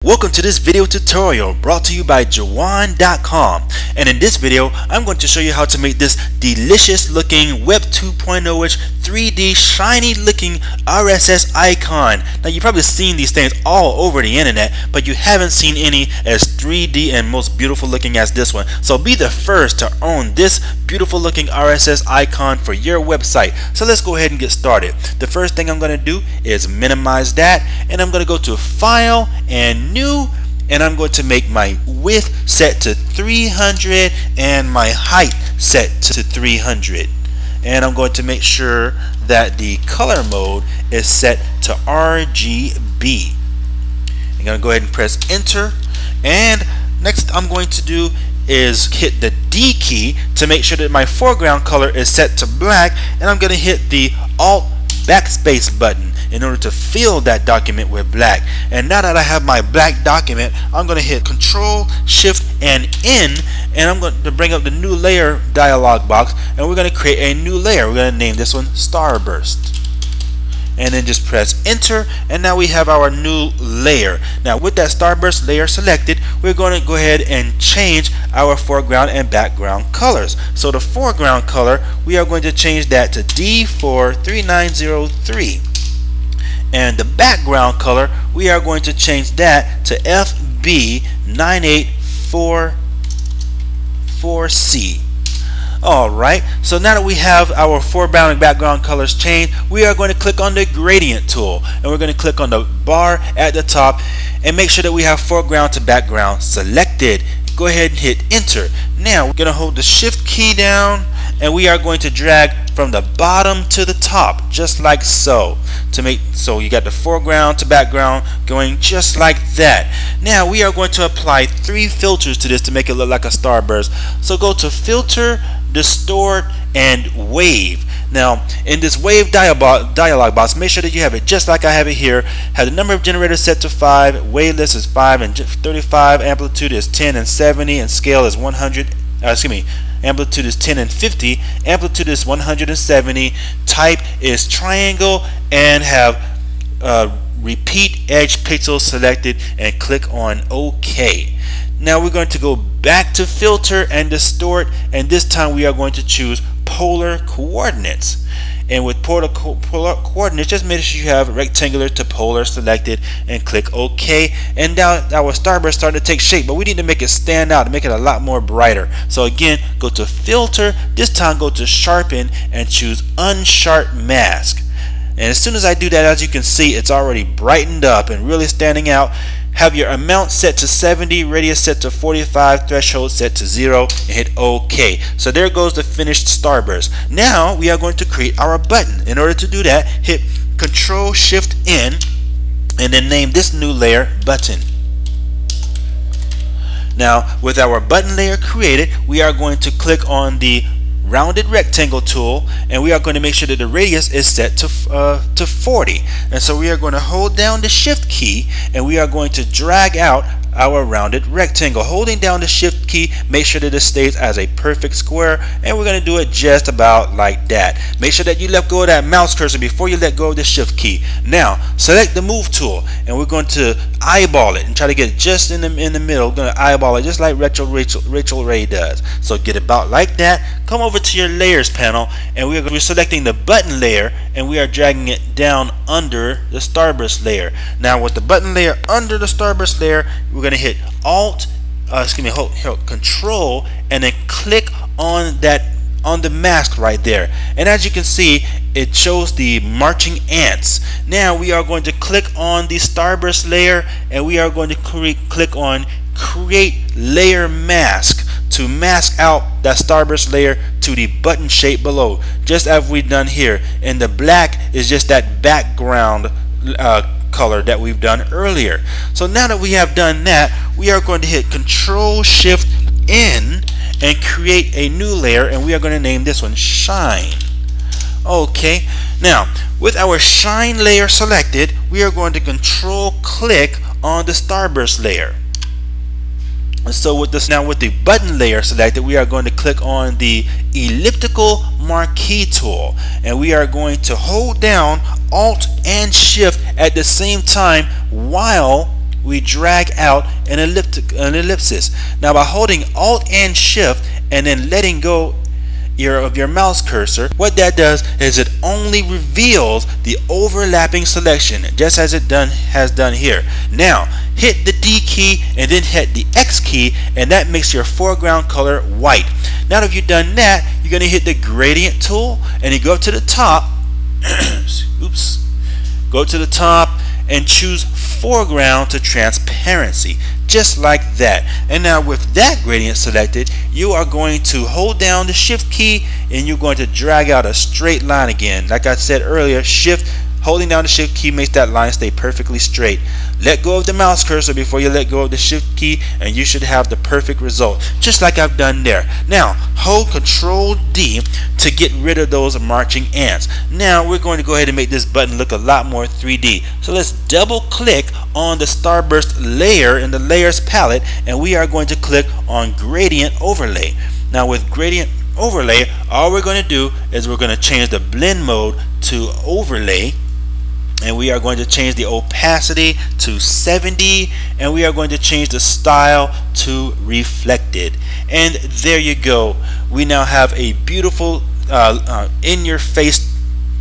Welcome to this video tutorial brought to you by Jawan.com, and in this video I'm going to show you how to make this delicious looking Web 2.0-ish 3D shiny looking RSS icon. Now you've probably seen these things all over the internet, but you haven't seen any as 3D and most beautiful looking as this one. So be the first to own this beautiful looking RSS icon for your website. So let's go ahead and get started. The first thing I'm going to do is minimize that, and I'm going to go to File and New, and I'm going to make my width set to 300 and my height set to 300, and I'm going to make sure that the color mode is set to RGB. I'm going to go ahead and press enter, and next I'm going to do is hit the D key to make sure that my foreground color is set to black, and I'm going to hit the Alt backspace button in order to fill that document with black. And now that I have my black document, I'm going to hit Control Shift and N, and I'm going to bring up the new layer dialog box, and we're going to create a new layer. We're going to name this one Starburst, and then just press enter, and now we have our new layer. Now with that Starburst layer selected, we're going to go ahead and change our foreground and background colors. So the foreground color, we are going to change that to D43903, and the background color, we are going to change that to FB9844C. Alright, so now that we have our foreground and background colors changed, we are going to click on the gradient tool, and we're going to click on the bar at the top and make sure that we have foreground to background selected. Go ahead and hit enter. Now we're going to hold the shift key down, and we are going to drag from the bottom to the top, just like so, to make so you got the foreground to background going just like that. Now we are going to apply 3 filters to this to make it look like a starburst. So go to Filter, Distort, and Wave. Now in this wave dialog box, make sure that you have it just like I have it here. Have the number of generators set to 5, wavelength is 5 and 35, amplitude is 10 and 70, and scale is 100. Amplitude is 10 and 50, amplitude is 170, type is triangle, and have repeat edge pixels selected, and click on OK. Now we're going to go back to Filter and Distort, and this time we are going to choose polar coordinates. And with polar coordinates, just make sure you have rectangular to polar selected, and click OK. And now our starburst starting to take shape, but we need to make it stand out and make it a lot more brighter. So again, go to Filter, this time go to Sharpen, and choose Unsharp Mask. And as soon as I do that, as you can see, it's already brightened up and really standing out. Have your amount set to 70, radius set to 45, threshold set to 0, and hit OK. So there goes the finished starburst. Now we are going to create our button. In order to do that, hit Control Shift N, and then name this new layer Button. Now with our button layer created, we are going to click on the rounded rectangle tool, and we are going to make sure that the radius is set to 40. And so we are going to hold down the shift key, and we are going to drag out our rounded rectangle. Holding down the shift key, make sure that it stays as a perfect square, and we're going to do it just about like that. Make sure that you let go of that mouse cursor before you let go of the shift key. Now select the move tool, and we're going to eyeball it and try to get it just in the middle. We're going to eyeball it just like Rachel Ray does. So get about like that. Come over to your layers panel, and we're selecting the button layer, and we are dragging it down under the starburst layer. Now with the button layer under the starburst layer, we're going to hit hold Control, and then click on the mask right there. And as you can see, it shows the marching ants. Now we are going to click on the starburst layer, and we are going to click on Create Layer Mask to mask out that starburst layer to the button shape below, just as we've done here. And the black is just that background color that we've done earlier. So now that we have done that, we are going to hit Control Shift N and create a new layer, and we are going to name this one Shine. Okay, now with our Shine layer selected, we are going to Control click on the starburst layer. And so with the button layer selected, we are going to click on the Elliptical Marquee tool, and we are going to hold down Alt and Shift at the same time while we drag out an ellipsis. Now by holding Alt and Shift and then letting go of your mouse cursor, what that does is it only reveals the overlapping selection, just as it has done here. Now hit the D key and then hit the X key, and that makes your foreground color white. Now that you've done that, you're going to hit the gradient tool and you go up to the top oops, go to the top and choose foreground to transparency, just like that. And now with that gradient selected, you are going to hold down the Shift key and you're going to drag out a straight line again. Like I said earlier, holding down the Shift key makes that line stay perfectly straight. Let go of the mouse cursor before you let go of the Shift key and you should have the perfect result, just like I've done there. Now hold Control D to get rid of those marching ants. Now we're going to go ahead and make this button look a lot more 3D. So let's double click on the Starburst layer in the layers palette and we are going to click on Gradient Overlay. Now with Gradient Overlay, all we're going to do is we're going to change the blend mode to overlay, and we are going to change the opacity to 70, and we are going to change the style to reflected. And there you go. We now have a beautiful in-your-face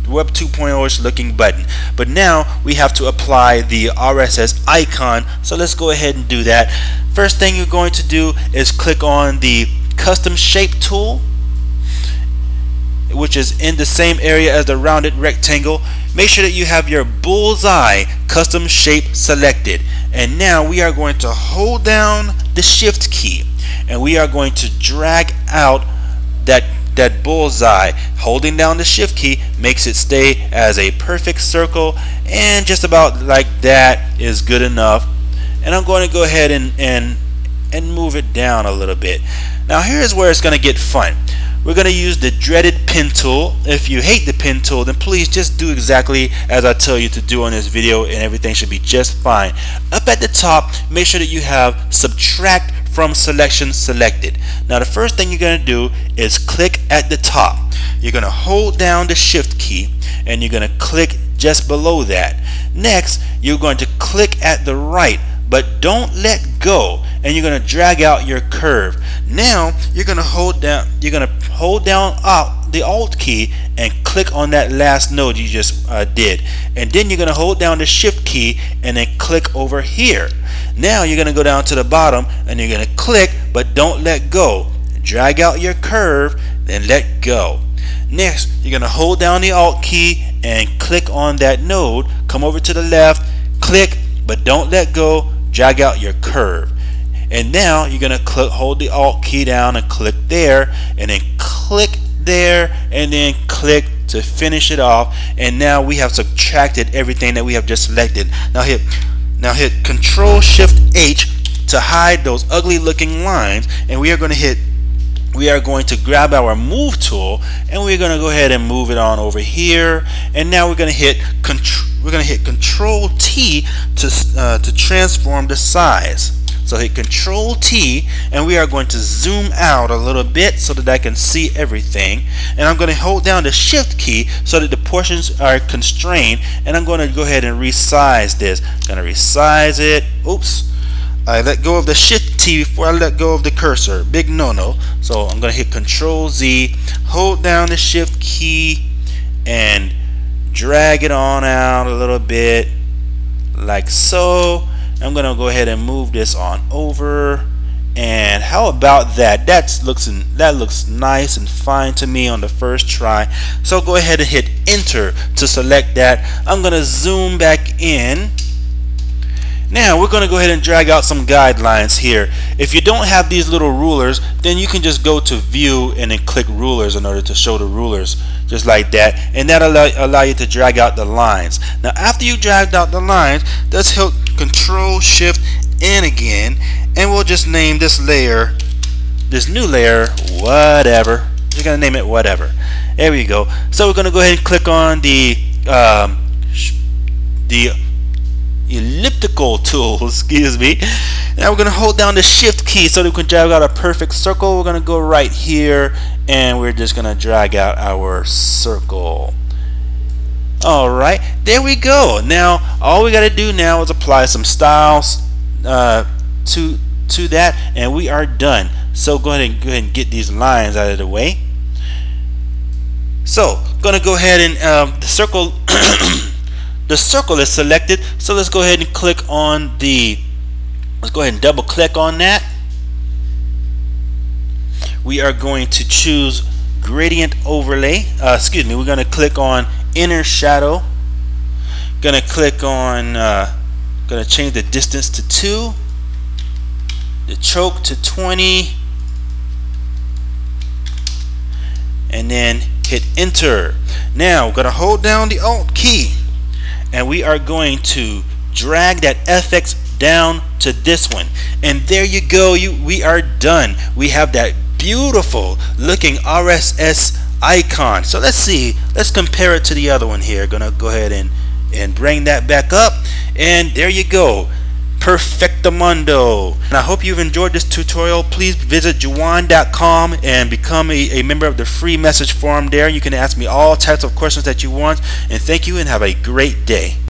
Web 2.0-ish looking button. But now we have to apply the RSS icon, so let's go ahead and do that. First thing you're going to do is click on the Custom Shape tool, which is in the same area as the rounded rectangle. Make sure that you have your bullseye custom shape selected, and now we are going to hold down the Shift key and we are going to drag out that bullseye. Holding down the Shift key makes it stay as a perfect circle, and just about like that is good enough. And I'm going to go ahead and move it down a little bit. Now here's where it's going to get fun. We're going to use the dreaded pen tool. If you hate the pen tool, then please just do exactly as I tell you to do on this video and everything should be just fine. Up at the top, make sure that you have Subtract from Selection selected. Now the first thing you're going to do is click at the top. You're going to hold down the Shift key and you're going to click just below that. Next, you're going to click at the right, but don't let go, and you're going to drag out your curve. Now you're going to hold down the Alt key and click on that last node you just did, and then you're going to hold down the Shift key and then click over here. Now you're going to go down to the bottom and you're going to click, but don't let go. Drag out your curve, then let go. Next, you're going to hold down the Alt key and click on that node. Come over to the left, click, but don't let go. Drag out your curve. And now you're going to hold the Alt key down and click there, and then click there, and then click to finish it off. And now we have subtracted everything that we have just selected. Now hit Control Shift H to hide those ugly looking lines, and we are going to grab our Move tool and we're going to go ahead and move it on over here. And now we're going to hit Control T to transform the size. So hit Control T and we are going to zoom out a little bit so that I can see everything. And I'm going to hold down the Shift key so that the portions are constrained. And I'm going to go ahead and resize this. I'm going to resize it. Oops. I let go of the Shift T before I let go of the cursor. Big no-no. So I'm going to hit Control Z, hold down the Shift key, and drag it on out a little bit, like so. I'm going to go ahead and move this on over. And how about that? That looks nice and fine to me on the first try. So go ahead and hit Enter to select that. I'm going to zoom back in. Now we're going to go ahead and drag out some guidelines here. If you don't have these little rulers, then you can just go to View and then click Rulers in order to show the rulers, just like that, and that'll allow you to drag out the lines. Now after you dragged out the lines, let's hit Control Shift N again, and we'll just name this layer, this new layer, whatever. We're going to name it whatever. There we go. So we're going to go ahead and click on the Elliptical tool, excuse me. Now we're going to hold down the Shift key so that we can drag out a perfect circle. We're going to go right here and we're just going to drag out our circle. Alright, there we go. Now all we got to do now is apply some styles to that, and we are done. So go ahead and get these lines out of the way. So gonna go ahead and the circle the circle is selected, so let's go ahead and click on let's go ahead and double click on that. We are going to choose gradient overlay. Excuse me, we're going to click on inner shadow. Going to click on going to change the distance to 2, the choke to 20, and then hit enter. Now we're going to hold down the Alt key, and we are going to drag that FX down to this one, and there you go. We are done. We have that beautiful looking RSS icon. So let's see, let's compare it to the other one here. Gonna go ahead and bring that back up, and there you go, perfectamundo. And I hope you've enjoyed this tutorial. Please visit juwan.com and become a member of the free message forum there. You can ask me all types of questions that you want, and thank you and have a great day.